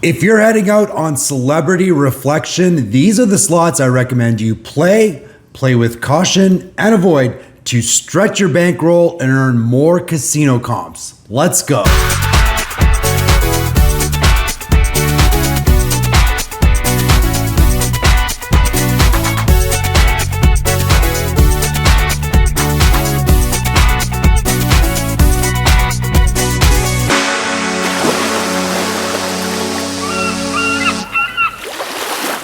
If you're heading out on Celebrity Reflection, these are the slots I recommend you play with caution, and avoid to stretch your bankroll and earn more casino comps. Let's go.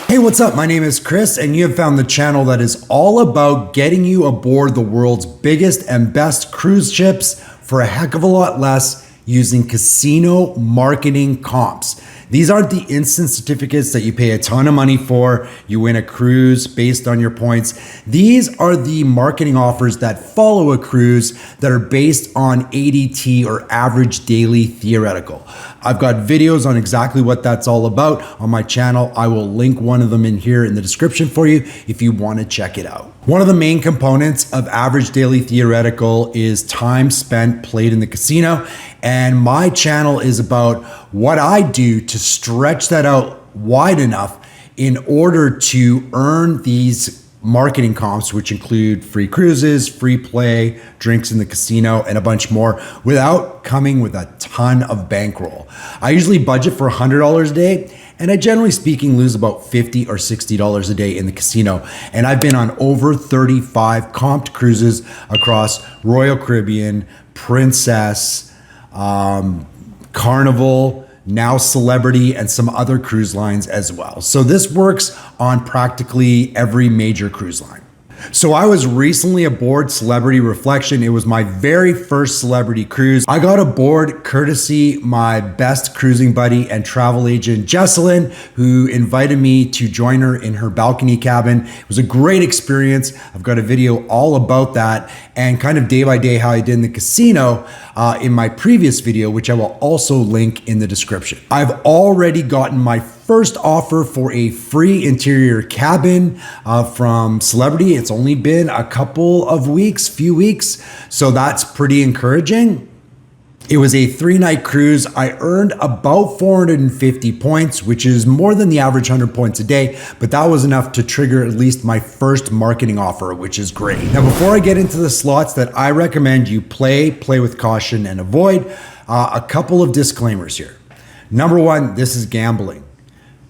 Hey, what's up? My name is Chris, and you have found the channel that is all about getting you aboard the world's biggest and best cruise ships for a heck of a lot less using casino marketing comps. These aren't the instant certificates that you pay a ton of money for. You win a cruise based on your points. These are the marketing offers that follow a cruise that are based on ADT, or average daily theoretical. I've got videos on exactly what that's all about on my channel. I will link one of them in here in the description for you if you want to check it out. One of the main components of average daily theoretical is time spent played in the casino. And my channel is about what I do to stretch that out wide enough in order to earn these marketing comps, which include free cruises, free play, drinks in the casino, and a bunch more, without coming with a ton of bankroll. I usually budget for $100 a day, and I generally speaking lose about $50 or $60 a day in the casino. And I've been on over 35 comped cruises across Royal Caribbean, Princess, Carnival, now Celebrity, and some other cruise lines as well. So this works on practically every major cruise line. So I was recently aboard Celebrity Reflection. It was my very first celebrity cruise. I got aboard courtesy my best cruising buddy and travel agent, Jesselyn, who invited me to join her in her balcony cabin. It was a great experience. I've got a video all about that and kind of day by day how I did in the casino in my previous video, which I will also link in the description. I've already gotten my first offer for a free interior cabin from Celebrity. It's only been a couple of weeks, few weeks, so that's pretty encouraging. It was a 3-night cruise. I earned about 450 points, which is more than the average 100 points a day, but that was enough to trigger at least my first marketing offer, which is great. Now, before I get into the slots that I recommend you play with caution and avoid, a couple of disclaimers here. Number one, this is gambling.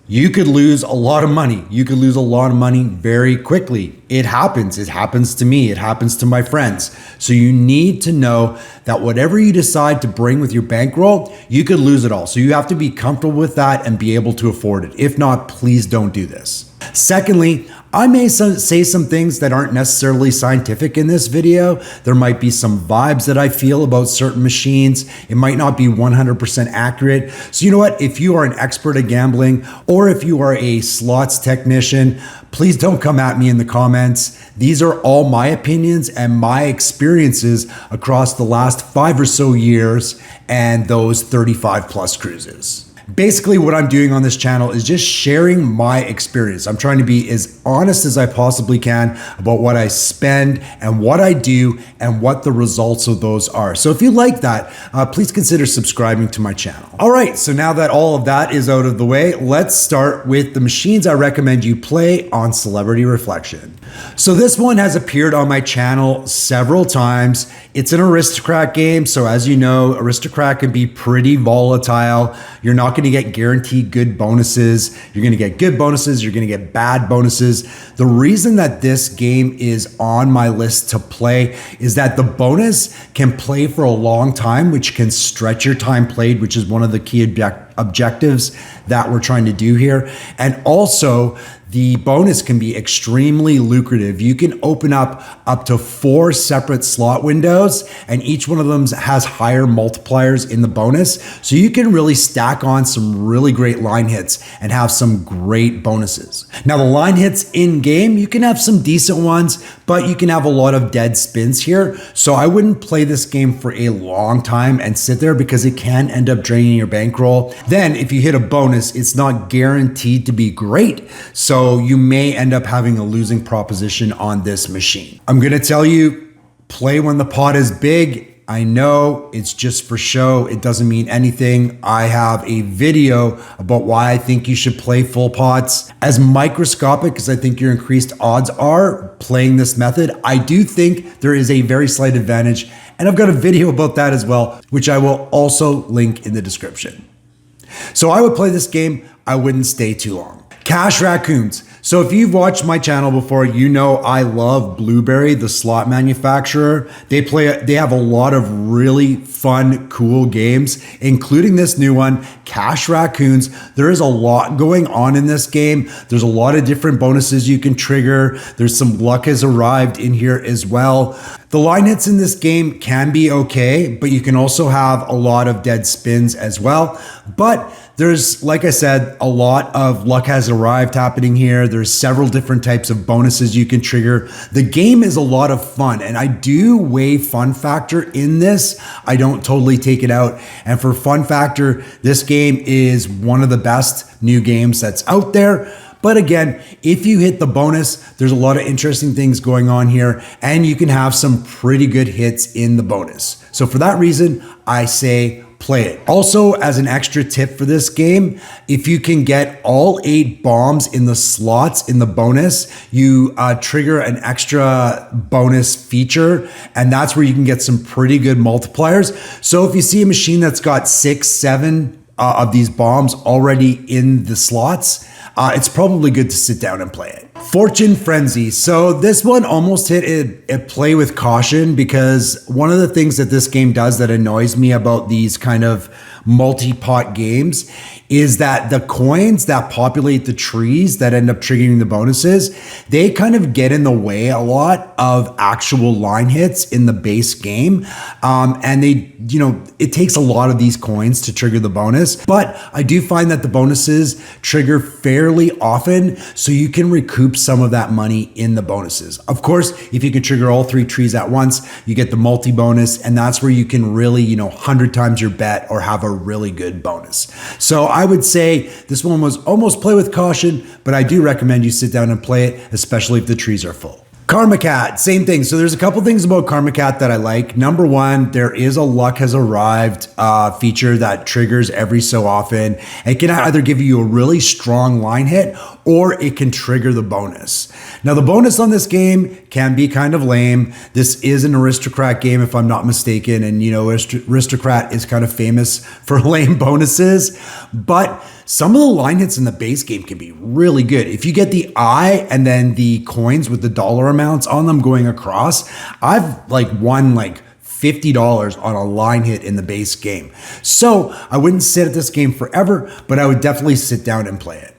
You could lose a lot of money. You could lose a lot of money very quickly. It happens. It happens to me. It happens to my friends. So you need to know that whatever you decide to bring with your bankroll, you could lose it all. So you have to be comfortable with that and be able to afford it. If not, please don't do this. Secondly, I may say some things that aren't necessarily scientific in this video. There might be some vibes that I feel about certain machines. It might not be 100% accurate. So you know what? If you are an expert at gambling, or if you are a slots technician, please don't come at me in the comments. These are all my opinions and my experiences across the last 5 or so years and those 35 plus cruises. Basically, what I'm doing on this channel is just sharing my experience. I'm trying to be as honest as I possibly can about what I spend and what I do and what the results of those are. So if you like that, please consider subscribing to my channel. All right, so now that all of that is out of the way, let's start with the machines I recommend you play on Celebrity Reflection. So this one has appeared on my channel several times. It's an Aristocrat game, so as you know, Aristocrat can be pretty volatile. You're not going to get guaranteed good bonuses. You're going to get good bonuses. You're going to get bad bonuses. The reason that this game is on my list to play is that the bonus can play for a long time, which can stretch your time played, which is one of the key objectives that we're trying to do here. And also, the bonus can be extremely lucrative. You can open up to 4 separate slot windows, and each one of them has higher multipliers in the bonus. So you can really stack on some really great line hits and have some great bonuses. Now, the line hits in game, you can have some decent ones, but you can have a lot of dead spins here. So I wouldn't play this game for a long time and sit there because it can end up draining your bankroll. Then if you hit a bonus, it's not guaranteed to be great. So you may end up having a losing proposition on this machine. I'm gonna tell you, play when the pot is big I know it's just for show. It doesn't mean anything. I have a video about why I think you should play full pots. As microscopic as I think your increased odds are playing this method, I do think there is a very slight advantage. And I've got a video about that as well, which I will also link in the description. So I would play this game. I wouldn't stay too long. Cash Raccoons. So if you've watched my channel before, you know I love Bluberi, the slot manufacturer. They have a lot of really fun, cool games, including this new one, Cash Raccoons. There is a lot going on in this game. There's a lot of different bonuses you can trigger. There's some luck has arrived in here as well. The line hits in this game can be okay, but you can also have a lot of dead spins as well. But there's, like I said, a lot of luck has arrived happening here. There's several different types of bonuses you can trigger. The game is a lot of fun, and I do weigh fun factor in this. I don't totally take it out. And for fun factor, this game is one of the best new games that's out there. But again, if you hit the bonus, there's a lot of interesting things going on here, and you can have some pretty good hits in the bonus. So for that reason, I say play it. Also, as an extra tip for this game, if you can get all 8 bombs in the slots in the bonus, you trigger an extra bonus feature, and that's where you can get some pretty good multipliers. So if you see a machine that's got 6, 7 of these bombs already in the slots, it's probably good to sit down and play it. Fortune Frenzy. So this one almost hit a play with caution, because one of the things that this game does that annoys me about these kind of multi-pot games is that the coins that populate the trees that end up triggering the bonuses, they kind of get in the way a lot of actual line hits in the base game. And it takes a lot of these coins to trigger the bonus, but I do find that the bonuses trigger fairly often, so you can recoup some of that money in the bonuses. Of course, if you can trigger all 3 trees at once, you get the multi bonus, and that's where you can really, 100 times your bet or have a really good bonus. So I would say this one was almost play with caution, but I do recommend you sit down and play it, especially if the trees are full. Karma Cat, same thing. So there's a couple things about Karma Cat that I like. Number one, there is a luck has arrived feature that triggers every so often. It can either give you a really strong line hit, or it can trigger the bonus. Now the bonus on this game can be kind of lame. This is an Aristocrat game, if I'm not mistaken. And Aristocrat is kind of famous for lame bonuses, but some of the line hits in the base game can be really good. If you get the eye and then the coins with the dollar amounts on them going across, I've won $50 on a line hit in the base game. So I wouldn't sit at this game forever, but I would definitely sit down and play it.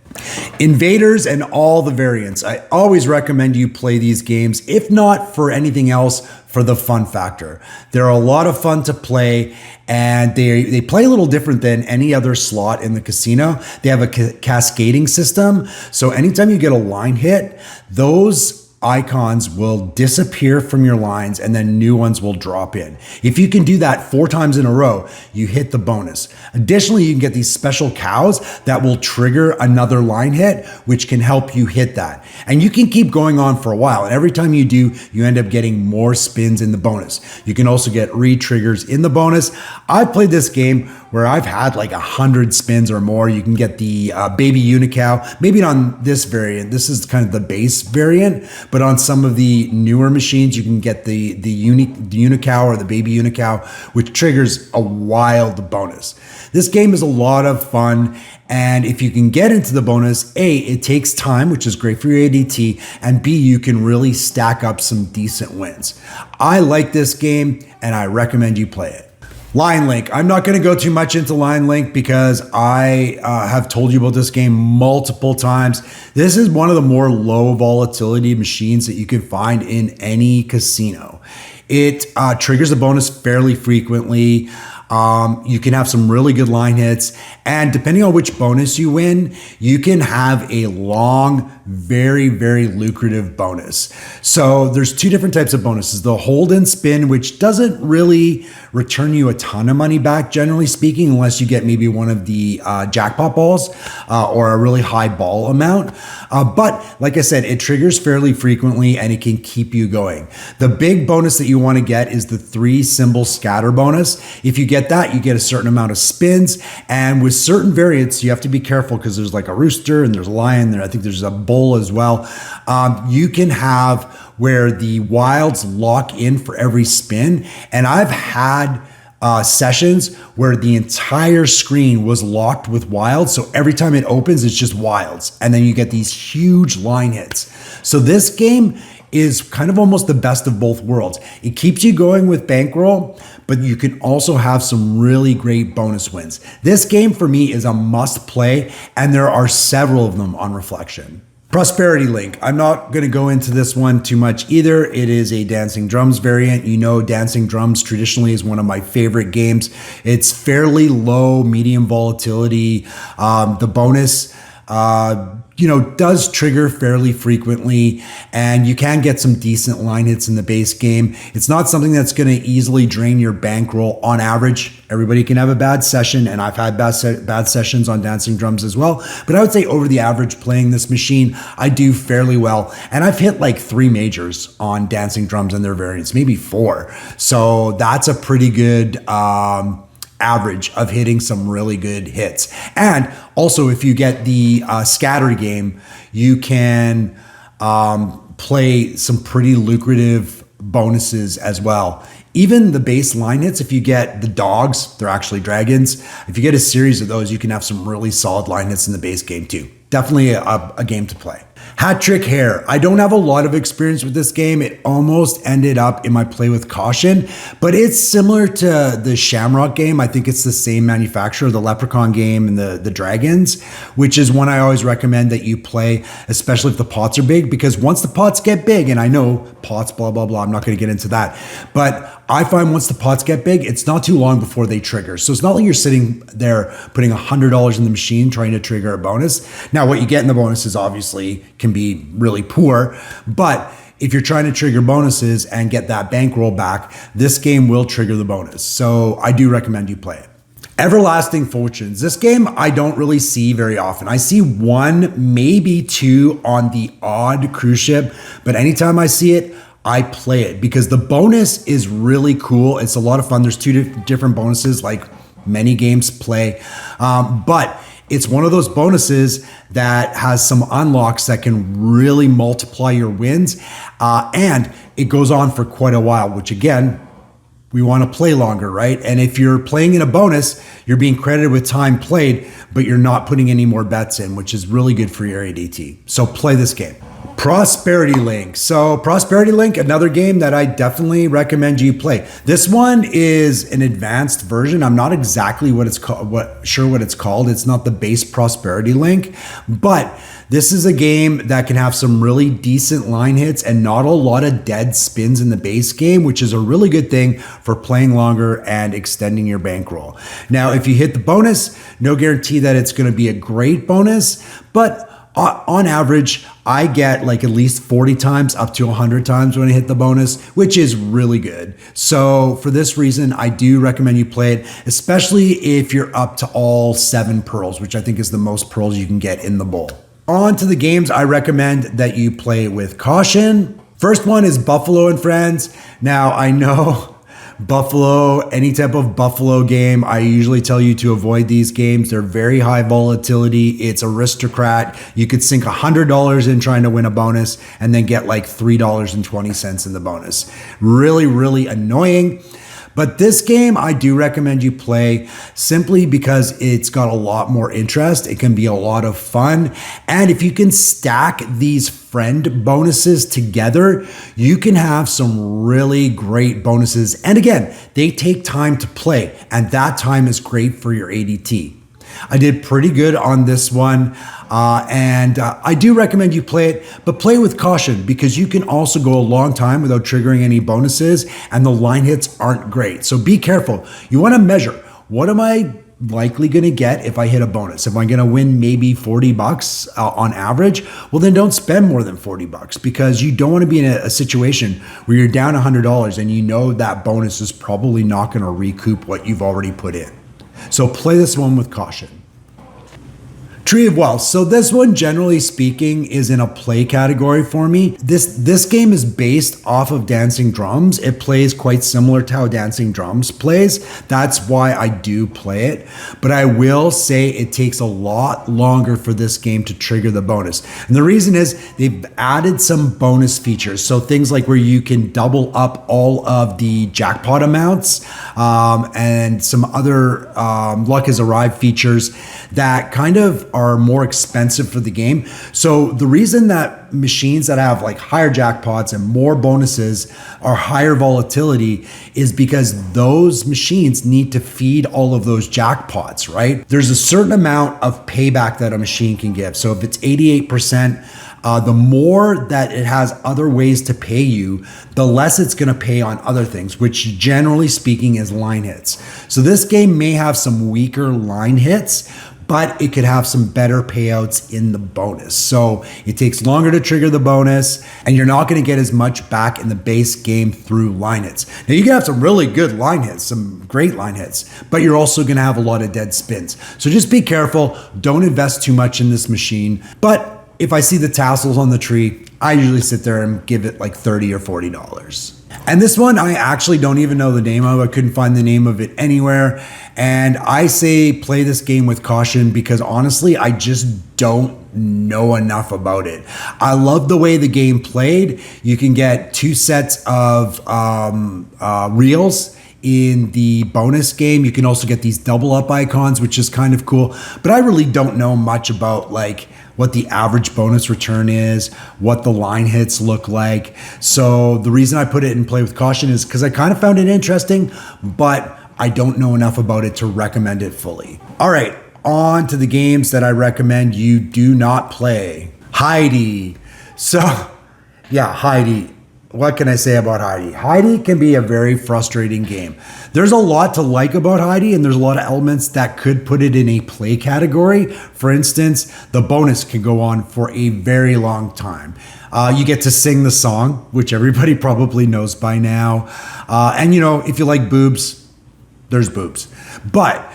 Invaders and all the variants. I always recommend you play these games, if not for anything else, for the fun factor. They're a lot of fun to play, and they play a little different than any other slot in the casino. They have a cascading system, so anytime you get a line hit, those icons will disappear from your lines and then new ones will drop in. If you can do that 4 times in a row, you hit the bonus. Additionally, you can get these special cows that will trigger another line hit, which can help you hit that. And you can keep going on for a while. And every time you do, you end up getting more spins in the bonus. You can also get re-triggers in the bonus. I've played this game where I've had 100 spins or more. You can get the baby unicow, maybe not on this variant. This is kind of the base variant, but on some of the newer machines, you can get the unicow or the baby unicow, which triggers a wild bonus. This game is a lot of fun. And if you can get into the bonus, A, it takes time, which is great for your ADT, and B, you can really stack up some decent wins. I like this game, and I recommend you play it. Line Link. I'm not going to go too much into Line Link because I have told you about this game multiple times. This is one of the more low volatility machines that you can find in any casino. It triggers a bonus fairly frequently. You can have some really good line hits. And depending on which bonus you win, you can have a long, very, very lucrative bonus. So there's two different types of bonuses. The hold and spin, which doesn't really return you a ton of money back, generally speaking, unless you get maybe one of the jackpot balls or a really high ball amount. But like I said, it triggers fairly frequently and it can keep you going. The big bonus that you want to get is the 3 symbol scatter bonus. If you get that, you get a certain amount of spins. And with certain variants, you have to be careful because there's like a rooster and there's a lion there. I think there's a bull as well. You can have where the wilds lock in for every spin. And I've had sessions where the entire screen was locked with wilds. So every time it opens, it's just wilds. And then you get these huge line hits. So this game is kind of almost the best of both worlds. It keeps you going with bankroll, but you can also have some really great bonus wins. This game for me is a must play, and there are several of them on Reflection. Prosperity Link. I'm not going to go into this one too much either. It is a Dancing Drums variant. You know, Dancing Drums traditionally is one of my favorite games. It's fairly low, medium volatility. The bonus, does trigger fairly frequently, and you can get some decent line hits in the base game. It's not something that's going to easily drain your bankroll on average. Everybody can have a bad session, and I've had bad sessions on Dancing Drums as well. But I would say over the average playing this machine, I do fairly well. And I've hit like 3 majors on Dancing Drums and their variants, maybe 4. So that's a pretty good average of hitting some really good hits. And also, if you get the scatter game, you can play some pretty lucrative bonuses as well. Even the base line hits, if you get the dogs, they're actually dragons. If you get a series of those, you can have some really solid line hits in the base game too. Definitely a game to play. Hat Trick Hare. I don't have a lot of experience with this game. It almost ended up in my play with caution, but it's similar to the Shamrock game. I think it's the same manufacturer, the Leprechaun game and the Dragons, which is one I always recommend that you play, especially if the pots are big, because once the pots get big, and I know pots, blah, blah, blah, I'm not going to get into that, but I find once the pots get big, it's not too long before they trigger. So it's not like you're sitting there putting $100 in the machine trying to trigger a bonus. Now, what you get in the bonuses obviously can be really poor, but if you're trying to trigger bonuses and get that bankroll back, this game will trigger the bonus. So I do recommend you play it. Everlasting Fortunes. This game I don't really see very often. I see 1, maybe 2 on the odd cruise ship, but anytime I see it, I play it because the bonus is really cool. It's a lot of fun. There's 2 different bonuses like many games play, but it's one of those bonuses that has some unlocks that can really multiply your wins, and it goes on for quite a while, which again, we want to play longer, right? And if you're playing in a bonus, you're being credited with time played, but you're not putting any more bets in, which is really good for your ADT. So play this game. Prosperity Link. So Prosperity Link, another game that I definitely recommend you play. This one is an advanced version. I'm not exactly what it's called, sure what it's called. It's not the base Prosperity Link, but this is a game that can have some really decent line hits and not a lot of dead spins in the base game, which is a really good thing for playing longer and extending your bankroll. Now, if you hit the bonus, no guarantee that it's going to be a great bonus, but on average, I get like at least 40 times up to 100 times when I hit the bonus, which is really good. So for this reason, I do recommend you play it, especially if you're up to all 7 pearls, which I think is the most pearls you can get in the bowl. On to the games I recommend that you play with caution. First one is Buffalo and Friends. Now, I know Buffalo, any type of Buffalo game, I usually tell you to avoid these games. They're very high volatility. It's aristocrat. You could sink $100 in trying to win a bonus and then get like $3.20 in the bonus. Really, really annoying. But this game, I do recommend you play simply because it's got a lot more interest. It can be a lot of fun. And if you can stack these friend bonuses together, you can have some really great bonuses. And again, they take time to play, and that time is great for your ADT. I did pretty good on this one. And I do recommend you play it, but play with caution because you can also go a long time without triggering any bonuses and the line hits aren't great. So be careful. You want to measure, what am I likely going to get if I hit a bonus? Am I going to win maybe $40 on average? Well, then don't spend more than $40 because you don't want to be in a situation where you're down $100 and you know that bonus is probably not going to recoup what you've already put in. So play this one with caution. Tree of Wealth. So this one, generally speaking, is in a play category for me. This game is based off of Dancing Drums. It plays quite similar to how Dancing Drums plays. That's why I do play it. But I will say it takes a lot longer for this game to trigger the bonus. And the reason is they've added some bonus features. So things like where you can double up all of the jackpot amounts and some other Luck Has Arrived features that kind of are more expensive for the game. So the reason that machines that have like higher jackpots and more bonuses are higher volatility is because those machines need to feed all of those jackpots, right? There's a certain amount of payback that a machine can give. So if it's 88%, the more that it has other ways to pay you, the less it's going to pay on other things, which generally speaking is line hits. So this game may have some weaker line hits, but it could have some better payouts in the bonus. So it takes longer to trigger the bonus, and you're not going to get as much back in the base game through line hits. Now you can have some really good line hits, some great line hits, but you're also going to have a lot of dead spins. So just be careful. Don't invest too much in this machine. But if I see the tassels on the tree, I usually sit there and give it like $30 or $40. And this one, I actually don't even know the name of. I couldn't find the name of it anywhere. And I say play this game with caution because honestly, I just don't know enough about it. I love the way the game played. You can get 2 sets of reels in the bonus game. You can also get these double up icons, which is kind of cool. But I really don't know much about like what the average bonus return is, what the line hits look like. So the reason I put it in play with caution is because I kind of found it interesting, but I don't know enough about it to recommend it fully. All right, on to the games that I recommend you do not play. Heidi. So yeah, Heidi. What can I say about Heidi? Heidi can be a very frustrating game. There's a lot to like about Heidi, and there's a lot of elements that could put it in a play category. For instance, the bonus can go on for a very long time. You get to sing the song, which everybody probably knows by now. And you know, if you like boobs, there's boobs. But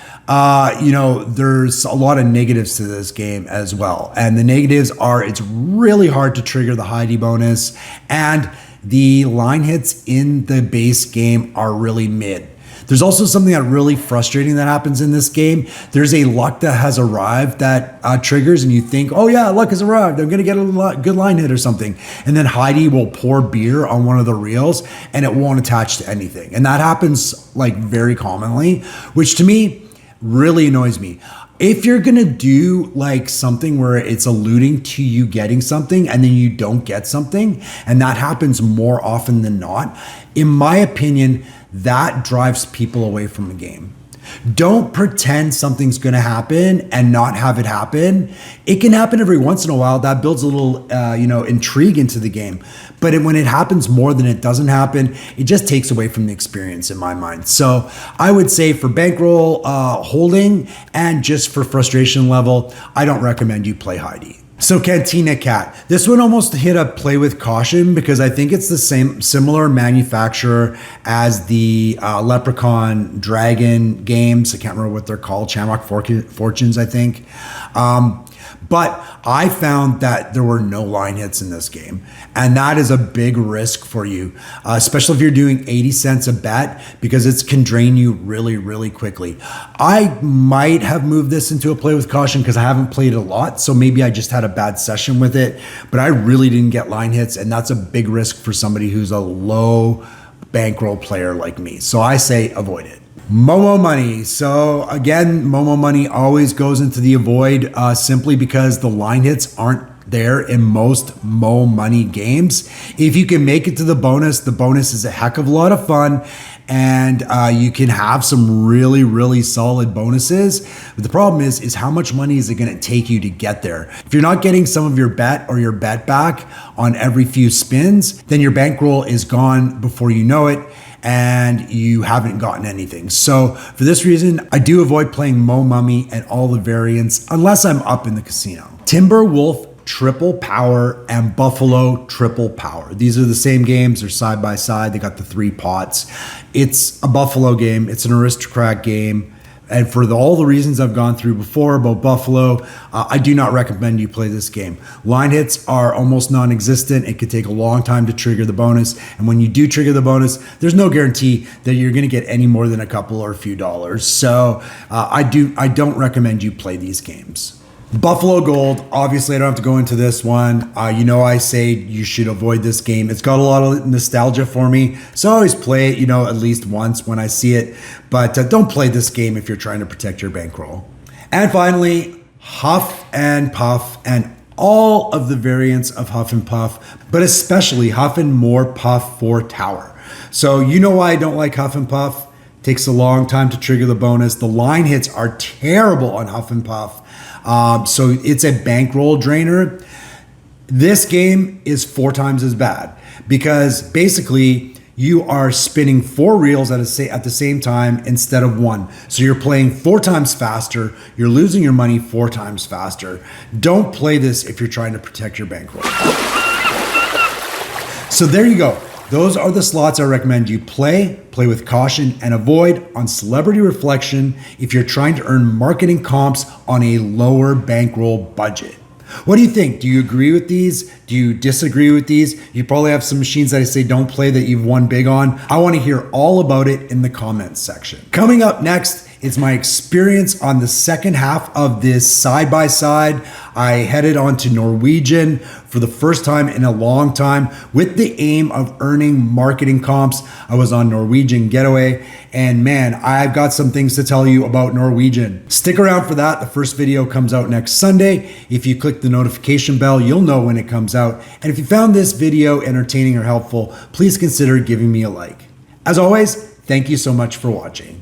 you know, there's a lot of negatives to this game as well. And the negatives are it's really hard to trigger the Heidi bonus, and the line hits in the base game are really mid. There's also something that really frustrating that happens in this game. There's a Luck That Has Arrived that triggers, and you think, oh yeah, luck has arrived. I'm gonna get a good line hit or something. And then Heidi will pour beer on one of the reels and it won't attach to anything. And that happens like very commonly, which to me really annoys me. If you're gonna do like something where it's alluding to you getting something and then you don't get something, and that happens more often than not, in my opinion, that drives people away from the game. Don't pretend something's going to happen and not have it happen. It can happen every once in a while. That builds a little, intrigue into the game. But when it happens more than it doesn't happen, it just takes away from the experience in my mind. So I would say for bankroll holding and just for frustration level, I don't recommend you play Heidi. So Cantina Cat, this one almost hit a play with caution because I think it's the similar manufacturer as the Leprechaun Dragon games. I can't remember what they're called, Shamrock Fortunes, I think. But I found that there were no line hits in this game. And that is a big risk for you, especially if you're doing 80 cents a bet, because it can drain you really, really quickly. I might have moved this into a play with caution because I haven't played it a lot. So maybe I just had a bad session with it, but I really didn't get line hits. And that's a big risk for somebody who's a low bankroll player like me. So I say avoid it. Momo Money. So again, Momo Money always goes into the avoid simply because the line hits aren't there in most Mo Money games. If you can make it to the bonus is a heck of a lot of fun. and you can have some really, really solid bonuses. But the problem is how much money is it going to take you to get there? If you're not getting some of your bet or your bet back on every few spins, then your bankroll is gone before you know it, and you haven't gotten anything. So for this reason, I do avoid playing Mo Mummy and all the variants unless I'm up in the casino. Timber Wolf Triple Power and Buffalo Triple Power. These are the same games. They're side by side. They got the 3 pots. It's a Buffalo game. It's an aristocrat game. And for all the reasons I've gone through before about Buffalo, I do not recommend you play this game. Line hits are almost non-existent. It could take a long time to trigger the bonus. And when you do trigger the bonus, there's no guarantee that you're going to get any more than a couple or a few dollars. So I don't recommend you play these games. Buffalo Gold, obviously I don't have to go into this one. I say you should avoid this game. It's got a lot of nostalgia for me, so I always play it, at least once when I see it. But don't play this game if you're trying to protect your bankroll. And finally, Huff and Puff and all of the variants of Huff and Puff, but especially Huff and More Puff for Tower. So you know why I don't like Huff and Puff? Takes a long time to trigger the bonus. The line hits are terrible on Huff and Puff. So it's a bankroll drainer. This game is 4 times as bad because basically you are spinning 4 reels at the same time instead of 1. So you're playing 4 times faster. You're losing your money 4 times faster. Don't play this if you're trying to protect your bankroll. So there you go. Those are the slots I recommend you play with caution, and avoid on Celebrity Reflection if you're trying to earn marketing comps on a lower bankroll budget. What do you think? Do you agree with these? Do you disagree with these? You probably have some machines that I say don't play that you've won big on. I want to hear all about it in the comments section. Coming up next is my experience on the second half of this side-by-side. I headed on to Norwegian for the first time in a long time with the aim of earning marketing comps. I was on Norwegian Getaway, and man, I've got some things to tell you about Norwegian. Stick around for that. The first video comes out next Sunday. If you click the notification bell, you'll know when it comes out. And if you found this video entertaining or helpful, please consider giving me a like. As always, thank you so much for watching.